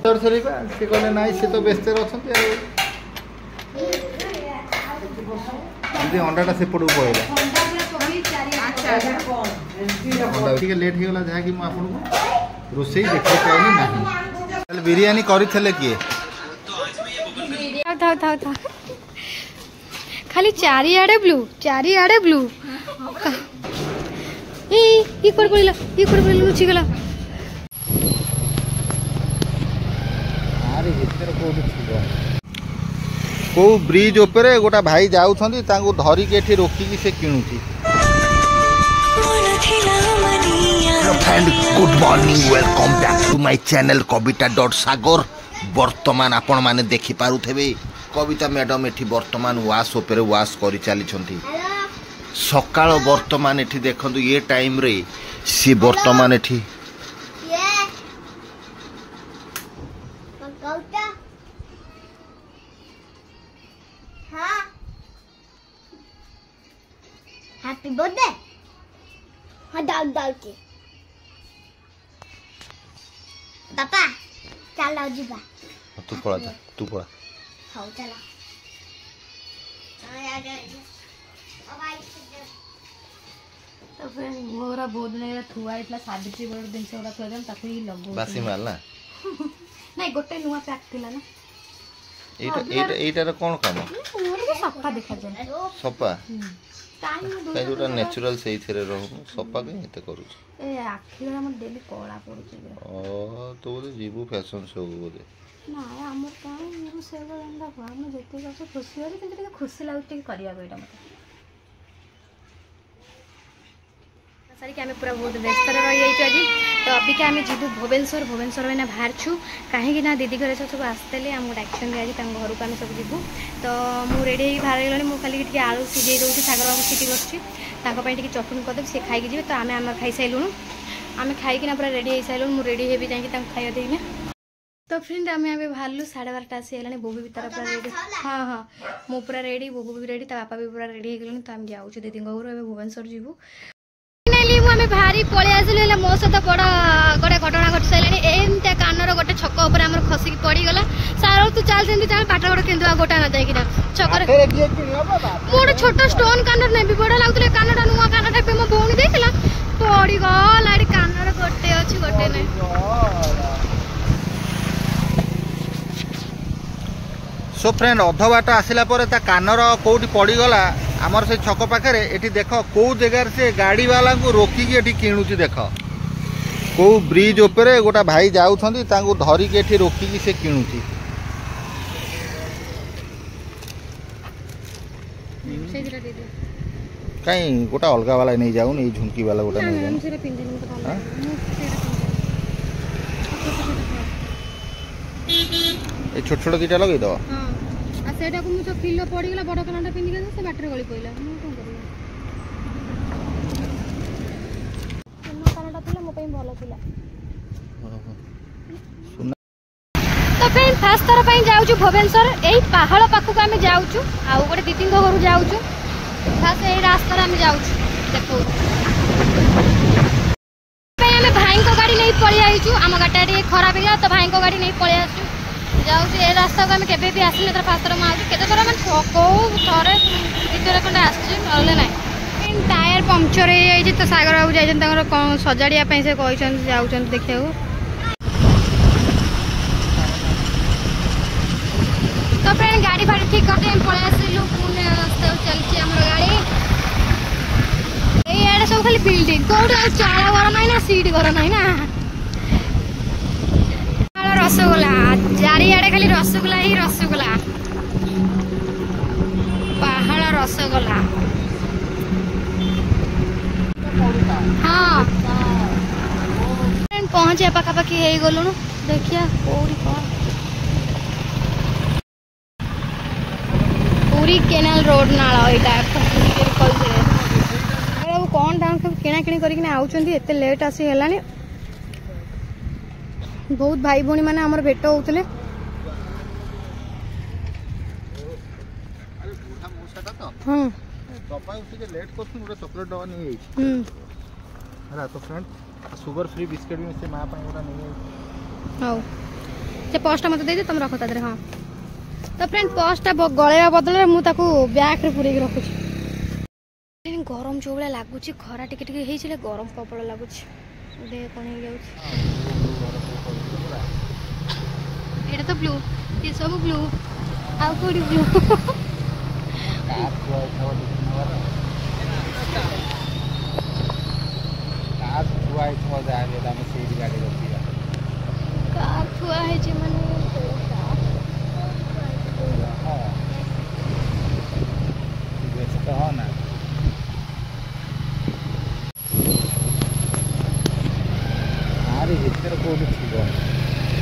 से कहले नाई से तो व्यस्त अच्छा अंडाटा से पड़ू पड़ेगा अंडा लेट हो गला जहाँकि आपको रोसे देखा पाइनी ना बिरियानी करथिले किए खाली चारिआडे ब्लू ई कोड पड़िला लुचि गला अरे भीतर कोड छिबो को ब्रिज ऊपर गोटा भाई जाउछंती तांको धरी के एठी रोकी से किणुची friend good morning welcome back to my channel कविता.सागर वर्तमान आपण माने देखि पारुथेबे कविता मैडम एठी वर्तमान वाश ऊपर वाश करि चली छंती सकाळ वर्तमान एठी देखंतु ये टाइम रे सी वर्तमान एठी हैप्पी बर्थडे हाँ डाल के पापा चलो जीवा तू पड़ा हाँ चलो तो फ्रेंड मोरा बहुत नहीं थुआ इतला सावित्री बड़ दिन से ओरा थोदम ताकू ही लगो बासी माल ना नहीं गोटे नुआ पैक थिला ना एटार कौन काम मोर के सप्पा देखा जाय सप्पा टाइम कहीं जोटा नेचुरल से इथरे रहू सप्पा के एते करू ए आखिर हम डेली कोळा पड़ुची ओ तो बोले जीवु फैशन शो बोले ना हमर काई मोर सेवा गंदा हम जते जाके खुशी होरी किंतु खुशी लागते करिया बेटा मते सारी के हमें पूरा बहुत व्यस्त रही जाइए आज तो अभी क्या हमें जीवु भुवनेश्वर में बाहर छू कहीं ना दीदी घर सब आसते आमको डाक्शन आज घर को आम सब जीवु तो मुझे रेडी बाहर गलानी मुझे खाली आलू सीझे दूसरी सागर बाबू सीटी बसुँच चटनी करदेवी सी खाई जी तो आम खाई सारूँ आम खाईकिना पूरा रेडी हो सारूँ मुझे रेडी हेबी जाकि खाଇବା देना तो फ्रेंड आम बाहर 12:30 आसी बोबी भी तार पूरा रेडी हाँ मु पूरा रेडी बोबू भी रेडी बापा भी पूरा रेडी हो गलु तो आम जाऊँ दीदी घर भुवनेश्वर जीवु भारी पलि आसलु मो सहित बड़ गोटे घटना घटी सारे एमती कानर गोटे छक उपर आम खसिक पड़गला सार तू चल चल पाट गोटे किंतु गोटा न जाइकिना छक मोर छोट स्टोन कानर नहीं बड़ लगुले कानटा नुआ कानटा मो भौणी देला पड़गला कानर गोटे अच्छी गोटे नहीं सो फ्रेंड अध बाट आसला कानर कौटी पड़गला आमर से छक पाखे एटी देख कौ जगार से गाड़ी वाला को रोकिकी एटी किणुची देख कौ ब्रिज ऊपर गोटा भाई जाउछंती तांको धरी के एटी रोकिकी से किणुची कहीं गोटा अलग वाला नहीं जाऊन ये झुमकी वाला गोटा नहीं जाऊन ये छोट छोट दीटा लगे दो सेटा को मुझे फिल पड़गला बड़ कानटा पिंधिक से बाटर गली पड़ा कानटा था मो भल था तो फ्रेंड फास्ट थर जाऊँ भुवनेश्वर यही पहाड़ पाखक आम जाऊँ आउ गोटे दीदी घर जाऊँ फास्ट यही रास्तार आम जाऊँ देखो भाई गाड़ी नहीं पलि आईचु आम गाड़ी खराब है तो भाई गाड़ी नहीं पलि आसु जाऊँ ए रास्ता को आम के आसने तर फास्ट थर मुझे केते थर मैं कौ थे द्वितीय खंडे आसना ना टायर पंक्चर हो जाए तो सागर बाबू जाइए कौन सजाड़िया से कहते जाऊँ देखा तो फ्रेंड गाड़ी फाड़ी ठीक करते पलि आसलु पुणे रास्ता चलती आम गाड़ी ये सब खाली बिल्डिंग कौटे चाल घर ना ना सीट घर ना ना रसगोला चारिआडे खाली रसगोला ही रसगोला पहाड़ रसगोला हाँ पहुँचे पाखापाखि हो गलुणु देखिया कौड़ी कौन पूरी केनाल रोड नाला यहाँ कौन डाउन किणाकिणी करते लेट आसी है बहुत भाई भौणी मैंने आमर भेट होते चॉकलेट डबा नहीं तो फ्रेंड सुगर फ्री बिस्किट भी से माँ गोटा नहीं हाँ से पर्सटा मत दे तुम रख तादे हाँ तो फ्रेंड पर्सटा गलैया बदल में मुझे ब्याग पूरे रखुची गरम जो भाई लगुच खरा टिके गरम प्रबल लगुच देह कौन हो ये तो ब्लू ये सब ब्लू आउ कौड़ी ब्लू कार थुआ है माने हो ना अरे भीतर कोठी थी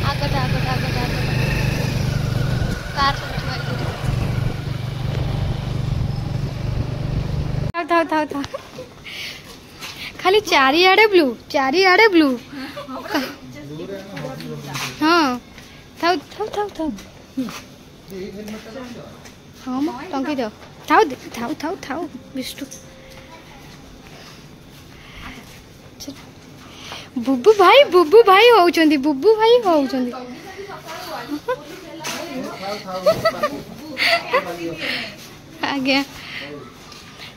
आगट आगट आगट आगट कार था था था खाली चारिआडे ब्लू हाँ थाउ थाउ थाउ थाउ हाँ म टंकी दियो थाउ थाउ थाउ थाउ बिष्टु बुबू भाई होउचंदी बुबू भाई होउचंदी आज्ञा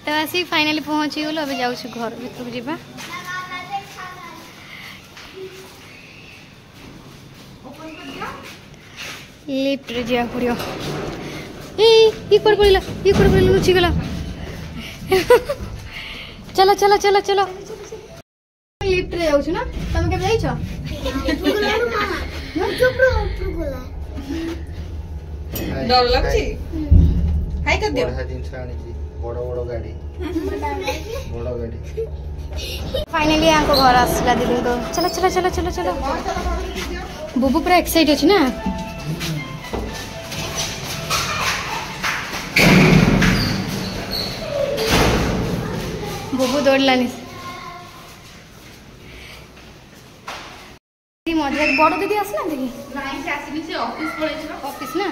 तो आसी फाइनली पहुँची गलु अब जाऊँ घर भीतर जीवा लिफ्ट रे जा पड़ियो ये पड़ला लुचि गला चलो चलो चलो चलो लिफ्ट रे जाउछु ना तुम के जाइछो डर लगछि हाय कर दियो बड़ा जिंस आनी बड़ बड़ गाड़ी बड़ गाड़ी फाइनली यहाँ को घर आसला दीदी को चलो चलो चलो चलो चलो बुबू पूरा एक्साइट अछि ना बुबू दौड़लानी मजा बड़ दीदी आसना देखी ऑफिस ना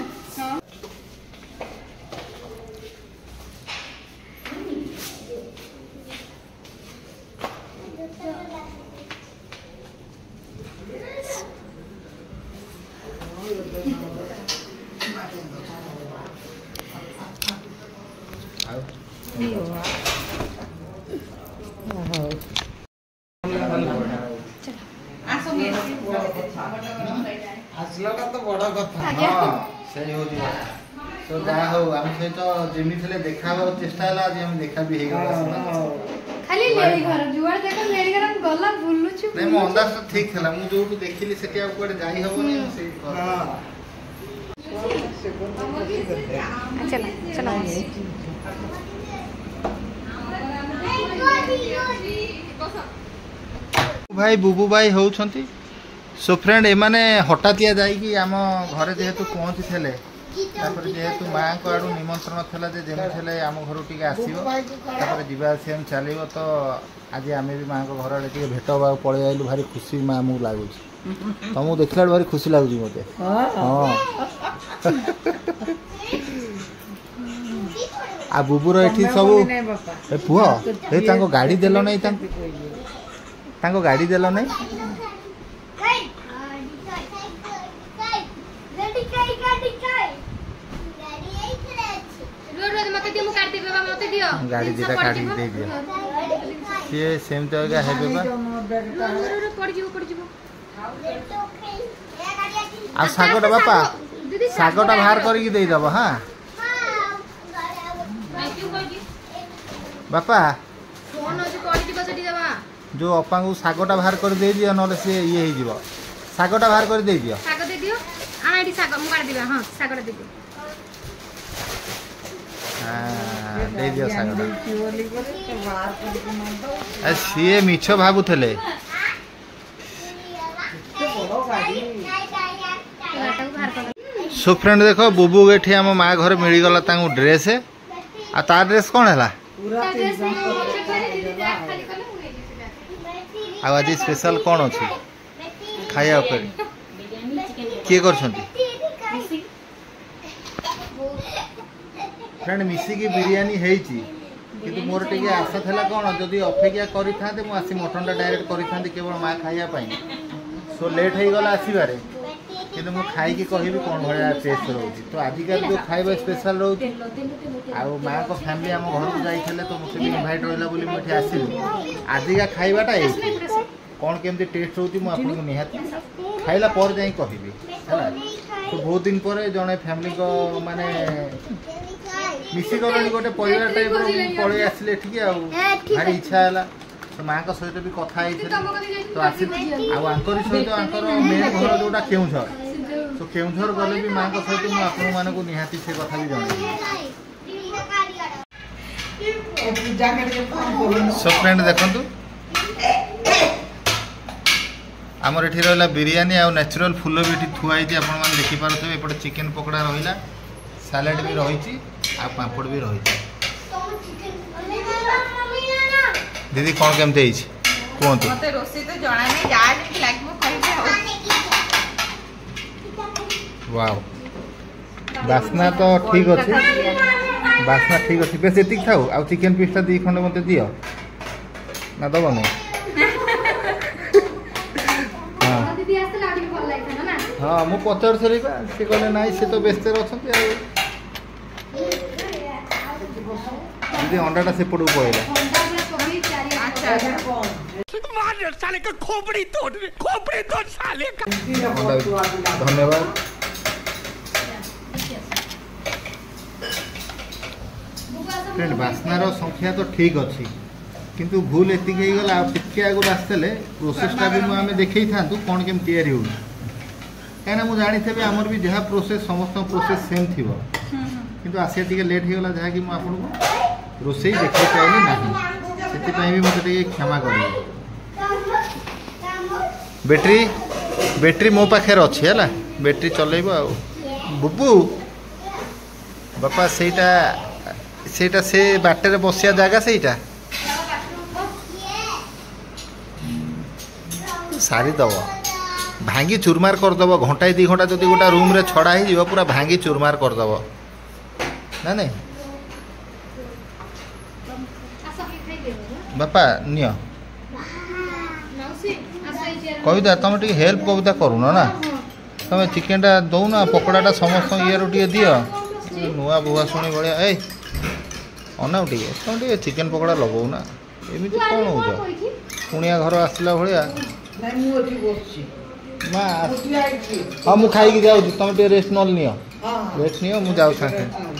आसला तो बड़ा कथा हां सही हो जी तो जा हो हम से तो जेमी थले देखाबो चेष्टा ला जे हम देखा भी हे गला खाली लेडी घर जुआर देखो लेडी घर हम गला बुल्लु छु नहीं मो अंदाज तो ठीक थला मु जोटू देखिली सेठी आ कोड जाई हबो नहीं से हां चलो चलो भाई बुबू भाई होउछंती सो फ्रेंड एमाने हटातिया जाई कि आम घरे जेहेतु पहुंची थेले तापर जेहेतु माँ को आड़ू निमंत्रण थला जे जेमे थेले आम घर टिके आसीबो तापर जीवा आसी हम चलेबो तो आज आमे भी माँ को घर आड़े टिके भेट बा पळे आइलु भारी खुशी माँ मु लागु तुमको देखला भारी खुशी लागु मते हां आ बुबुर एठी सब ए पुओ ए तांको गाड़ी देलो नै तांको गाड़ी देलो नै गाड़ी दिटा काटी दे दियो से सेम तो है बेबा आ सागोटा बापा सागोटा बाहर करके दे दबो हां बापा फोन अछि कोडी बसटी देबा जो अपा को सागोटा बाहर कर दे दियो नले से ये ही जीवो सागोटा बाहर कर दे दियो साग दे दियो आना एठी साग मु काट दिबा हां सागटा दे दियो हां दे दियो सागोटा आ सीए मिछो भाबु थले सो फ्रेंड देखो बुबू एठी हम माँ घर मिल गला तांगु ड्रेस आ ता ड्रेस कोन हला आज स्पेशल कौन अच्छी खाया किए कर फ्रेंड मिसिकी बिरियानी है କିନ୍ତୁ ମୋର ଟିକେ ଆଶା ଥିଲା କ'ଣ ଯଦି ଅପେକ୍ଷା କରିଥାନ୍ତେ ମୁଁ ଆସି ମଟନ୍ଟା ଡାଇରେକ୍ଟ କରିଥାନ୍ତି କେବଳ ମା ଖାଇବା ପାଇଁ। ସୋ ଲେଟ୍ ହେଇଗଲା ଆସିବାରେ, କିନ୍ତୁ ମୁଁ ଖାଇକି କହିବି କ'ଣ ଭଳିଆ ଟେଷ୍ଟ ରହୁଛି। ତ ଆଜିକାଲି ଯେଉଁ ଖାଇବା ସ୍ପେଶାଲ୍ ରହୁଛି, ଆଉ ମାଆଙ୍କ ଫ୍ୟାମିଲି ଆମ ଘରକୁ ଯାଇଥିଲେ ତ ମୋତେ ବି ଇନଭାଇଟ୍ ରହିଲା ବୋଲି ମୁଁ ଏଠି ଆସିଲି। ଆଜିକା ଖାଇବାଟା ଏଇଠି କ'ଣ କେମିତି ଟେଷ୍ଟ ରହୁଛି ମୁଁ ଆପଣଙ୍କୁ ନିହାତି ଖାଇଲା ପରେ ଯାଇ କହିବି ହେଲା। ତ ବହୁତ ଦିନ ପରେ ଜଣେ ଫ୍ୟାମିଲିଙ୍କ ମାନେ ମିଶିଗଲେଣି, ଗୋଟେ ପରିବାର ଟାଇପ୍ର ପଳେଇ ଆସିଲେ ଏଠିକି ଆଉ ଭାରି ଇଚ୍ଛା ହେଲା। ତ ମାଆଙ୍କ ସହିତ ବି କଥା ହେଇଥିଲି ତ ଆସିଲି। ଆଉ ଆଙ୍କରି ସହିତ ଆଙ୍କର ମେନ୍ ଘର ଯେଉଁଟା କେଉଁଝର, ତ କେଉଁଝର ଗଲେ ବି ମାଆଙ୍କ ସହିତ ମୁଁ ଆପଣମାନଙ୍କୁ ନିହାତି ସେ କଥା ବି ଜଣାଇବି। ସୋ ଫ୍ରେଣ୍ଡ ଦେଖନ୍ତୁ ଆମର ଏଠି ରହିଲା ବିରିୟାନୀ ଆଉ ନ୍ୟାଚୁରାଲ୍ ଫୁଲ ବି ଏଠି ଥୁଆ ହେଇଛି ଆପଣମାନେ ଦେଖିପାରୁଥିବେ। ଏପଟେ ଚିକେନ୍ ପକୋଡ଼ା ରହିଲା, ସାଲାଡ଼ ବି ରହିଛି ଆଉ ପାମ୍ପଡ଼ ବି ରହିଛି। ଦିଦି କ'ଣ କେମିତି ହେଇଛି କୁହନ୍ତୁ? ମତେ ରୋଷେଇ ତ ଜଣା ନାହିଁ, ଯାହା ଯେମିତି ଲାଗିବ କହିବି ଆଉ। ୱାଓ, ବାସ୍ନା ତ ଠିକ୍ ଅଛି, ବାସ୍ନା ଠିକ୍ ଅଛି। ବେଶ ଏତିକି ଥାଉ, ଆଉ ଚିକେନ୍ ପିସ୍ଟା 2 ଖଣ୍ଡ ମୋତେ ଦିଅ ନା ଦେବ ନାହିଁ? ହଁ ମୁଁ ପଚାରୁଥିଲି ବା, ସେ କହିଲେ ନାଇଁ ସେ ତ ବ୍ୟସ୍ତରେ ଅଛନ୍ତି। ଆଉ ଦିଦି ଅଣ୍ଡାଟା ସେପଟକୁ ପଳେଇଲା। ଧନ୍ୟବାଦ। ବାସ୍ନାର ସଂଖ୍ୟା ତ ଠିକ୍ ଅଛି, କିନ୍ତୁ ଭୁଲ ଏତିକି ହେଇଗଲା। ଆଉ ଟିକେ ଆଗରୁ ଆସିଥିଲେ ପ୍ରୋସେସଟା ବି ଆମେ ଦେଖେଇଥାନ୍ତୁ କ'ଣ କେମିତି ତିଆରି ହେଉଛି। କାହିଁକିନା ମୁଁ ଜାଣିଥିବି ଆମର ବି ଯାହା ପ୍ରୋସେସ୍ ସମସ୍ତଙ୍କ ପ୍ରୋସେସ୍ ସେମ୍ ଥିବ, କିନ୍ତୁ ଆସିବା ଟିକେ ଲେଟ୍ ହେଇଗଲା, ଯାହାକି ମୁଁ ଆପଣଙ୍କୁ ରୋଷେଇ ଦେଖାଇ ପାରିଲି ନାହିଁ। ସେଥିପାଇଁ ବି ମୋତେ ଟିକେ କ୍ଷମା କରିବେ। ବ୍ୟାଟେରୀ ମୋ ପାଖରେ ଅଛି ହେଲା, ବ୍ୟାଟେରୀ ଚଲେଇବ। ଆଉ ବୁବୁ ବାପା ସେଇଟା ସେ ବାଟରେ ବସିବା ଜାଗା ସେଇଟା ସାରିଦେବ, ଭାଙ୍ଗି ଚୁରମାର କରିଦେବ। ଘଣ୍ଟାଏ 2 ଘଣ୍ଟା ଯଦି ଗୋଟେ ରୁମ୍ରେ ଛଡ଼ା ହେଇଯିବ ପୁରା ଭାଙ୍ଗି ଚୁରମାର କରିଦେବ ନା ନାଇଁ? ବାପା ନିଅ କବିତା, ତମେ ଟିକେ ହେଲ୍ପ କବିତା କରୁନ ନା? ତମେ ଚିକେନଟା ଦଉନ, ପକୋଡ଼ାଟା ସମସ୍ତ ଇଏରୁ ଟିକେ ଦିଅ। ନୂଆ ବୁହା ଶୁଣି ଭଳିଆ ଏଇ ଅନାଉ ଟିକେ, ତମେ ଟିକେ ଚିକେନ ପକୋଡ଼ା ଲଗଉନା। ଏମିତି କ'ଣ ହେଉଛ? କୁଣିଆ ଘର ଆସିଲା ଭଳିଆ। ମା ହଁ ମୁଁ ଖାଇକି ଯାଉଛି, ତମେ ଟିକେ ରେଷ୍ଟ ନହେଲେ ନିଅ, ରେଷ୍ଟ ନିଅ, ମୁଁ ଯାଉଛି ସାଙ୍ଗେ ସାଙ୍ଗେ।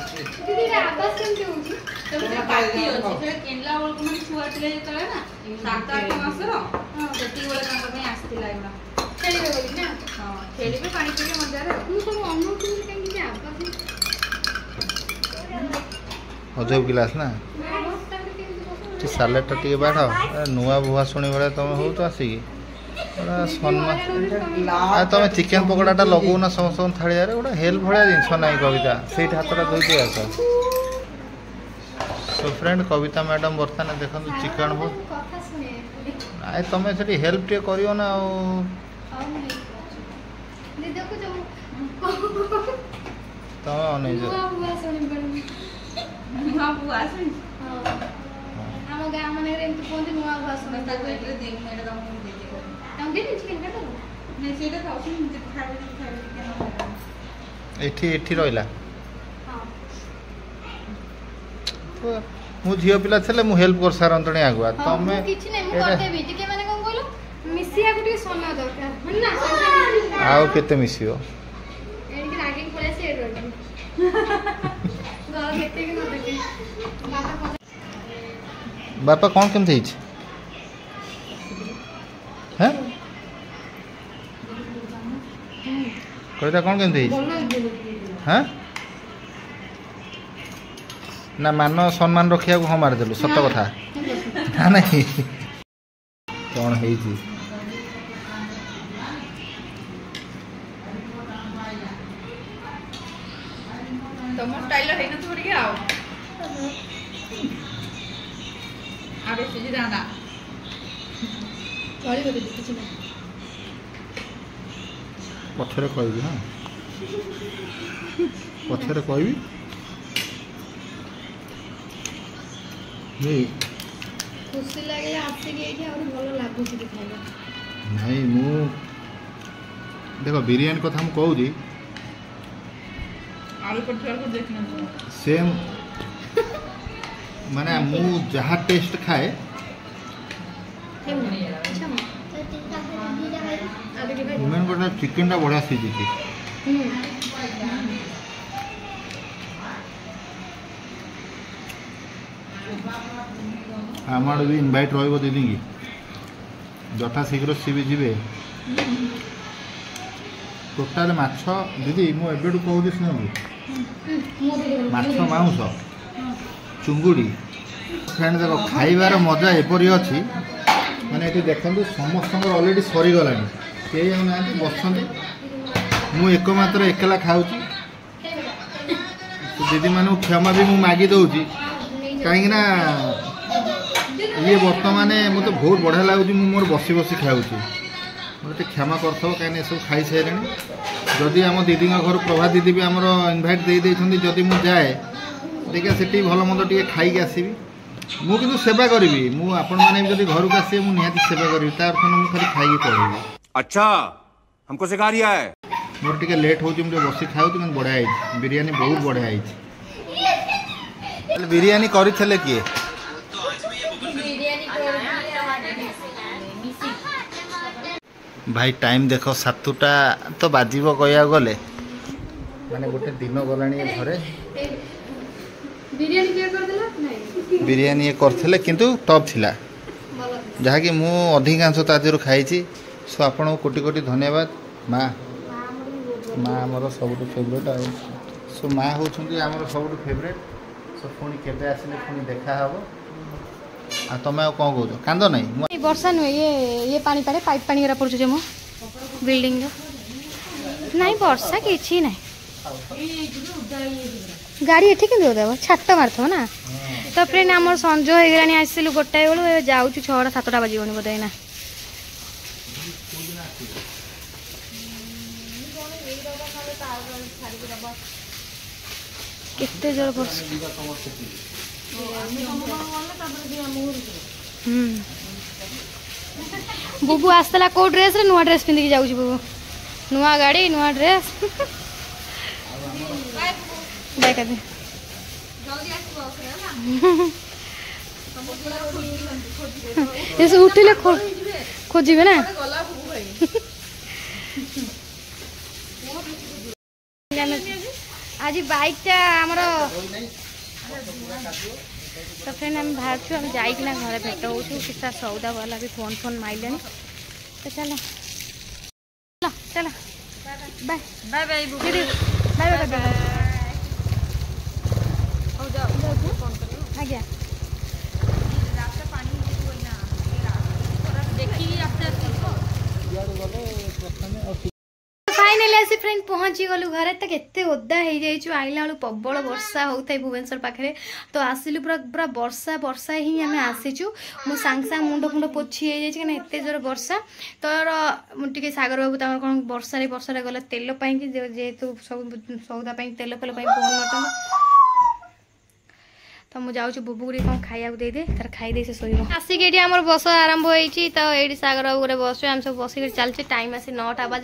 ଅଜବ ଗ୍ଲାସ୍ ନା, ସାଲାଡ଼ଟା ଟିକେ ବାଢ଼। ନୂଆ ବୁହା ଶୁଣି ଭଳିଆ ତମେ ହେଉଛ ଆସିକି ସମ୍ମାନ। ଆଉ ତମେ ଚିକେନ ପକୋଡ଼ାଟା ଲଗଉନା ସମସ୍ତଙ୍କ ଥାଳିଆରେ? ଗୋଟେ ହେଲ୍ପ ଭଳିଆ ଜିନିଷ ନାହିଁ କବିତା, ସେଇଠି ହାତଟା ଧୋଇକି ଆସ। ସୋ ଫ୍ରେଣ୍ଡ କବିତା ମ୍ୟାଡ଼ାମ୍ ବର୍ତ୍ତମାନ ଦେଖନ୍ତୁ ଚିକେନ ନାଇଁ, ତମେ ସେଠି ହେଲ୍ପ ଟିକେ କରିବ ନା। ଆଉ ତମେ ଅନେଇଛ ଏଠି ରହିଲା। ମୁଁ ଝିଅ ପିଲା ଥିଲେ ମୁଁ ହେଲ୍ପ କରିସାରନ୍ତଣି ଆଗୁଆ। ତମେ ଆଉ କେତେ ମିଶିବ? ବାପା କ'ଣ କେମିତି ହେଇଛି? হ্যাঁ কবিতা କ'ଣ କେମିତି ହେଇଛି? হ্যাঁ ନା ମାନ ସମ୍ମାନ ରଖିବାକୁ ହଁ ମାରିଦେଲୁ, ସତ କଥା ନା ନାହିଁ? କ'ଣ ହେଇଛି? ତମ ଷ୍ଟାଇଲ ହେଇନଥିବ ଟିକେ ଆଉ ବେଶୀ ଜିରାନା ପଛରେ କହିବି। ହଁ ପଛରେ କହିବି। खुशी लगे आसिक ये और भलो लागुच कि खाइबा नहीं मु देखो बिरयानी कथा हम कहू जी आलू पठिया को देखना तो सेम माने मु जहाँ टेस्ट खाए मेन गोटे चिकेन टा बढ़िया सीझी आम आड़ भी इनभाइट रही दीदी की यथा शीघ्र सी भी जी टोटाल माछ दीदी मुझे कहूँ शुणु माछ मांस चुंगुड़ी फ्रेंड देख खाइबार मजा एपरी अच्छी माने ये देखो समस्त अलरेडी सरीगला कई ना बसंत मु एकमात्र एकला खाऊँ दीदी मान क्षमा भी मुझे मागी दूसरी कहीं ये बर्तमान मत बहुत बढ़िया लगुच मोर बसी बसी खाऊँ मतलब क्षमा कर कहीं सब खाई सारे जदि आम दीदी घर प्रभा दीदी भी आमर इनभाइट दे जदि मुझे जाए देखिए से भल मंद टे खाई आसबि मुझे सेवा करी आपण मैंने जब घर को आसे निहाती सेवा करी तार मुझे खाली खाई पड़ेगी। अच्छा हमको सिखा रिया है मोर टे लेट हो बसी खाऊ बढ़िया बिरयानी बहुत बढ़िया बिरयानी करथिले किए भाई टाइम देख 7टा तो बाजिब कह गले माने गोटे दिन गला घरे बिरयानी करथिले किंतु टॉप थिला जहाँकि मु अधिकांश ताजर खाई सो आपन कोटि कोटि धन्यवाद माँ माँ आमर सब फेवरेट आ सो माँ होउछंती आमर सब फेवरेट सो पुणी केबे आसिले पुणी देखा हबो आ तमे कौन कहो कांद नहीं वर्षा नुहे ये पानी पाड़े पाइप पानी गरा पड़छ जे मो बिल्डिंग नहीं वर्षा किछि नहीं गाड़ी एठी के देव छाट मारथो ना तो फ्रेंड आमर संज हो गलानी आसिलु गोटाए बेलु जाऊ 6टा 7टा बाजिबनी बोधे ना केते जोर वर्षा बुबू आसला को ड्रेस रे नुआ ड्रेस पिंदी जाउछ बुबू नुआ गाड़ी नुआ ड्रेस बाय कर दे जल्दी ऐसे उठिले खोजिबे ना आज बाइक टा हमर तो फ्रेंड हम बाहर छू हम जाइकिना घरे भेट हो किसा सौदा वाला भी फोन फोन माइले तो चलो चलो बाय बाय बाय दीदी बाय बाय बाय हो जाओ आज्ञा रास्ता पानी ना देखी आस्ते आस्ते फाइनली आसी फ्रेंड पहुंची गलु घरे तक एते ओदा हो जाइछु आइला बेलू प्रबल वर्षा होता भुवनेश्वर पाखे तो आसिलु पूरा पूरा वर्षा वर्षा ही आम आसीचु मो सांग सांग मुंड फुंड पोछी हो जाइछि कि एते जोर वर्षा तो टिके सागर बाबू तमर कोन वर्षा रे गले तेल पई कि जेतु सब सौदा पई तेल पेल पई फोन मटन तो मुझे जाऊँ बुबुरी कौन खाया दे दे तार खाई दे से सोइबो आसिक एठी हमर बस आरंभ होईछि तो एठी सागर बाबू रे बस हम सब बसिक चलछि टाइम आसी 9टा बजे।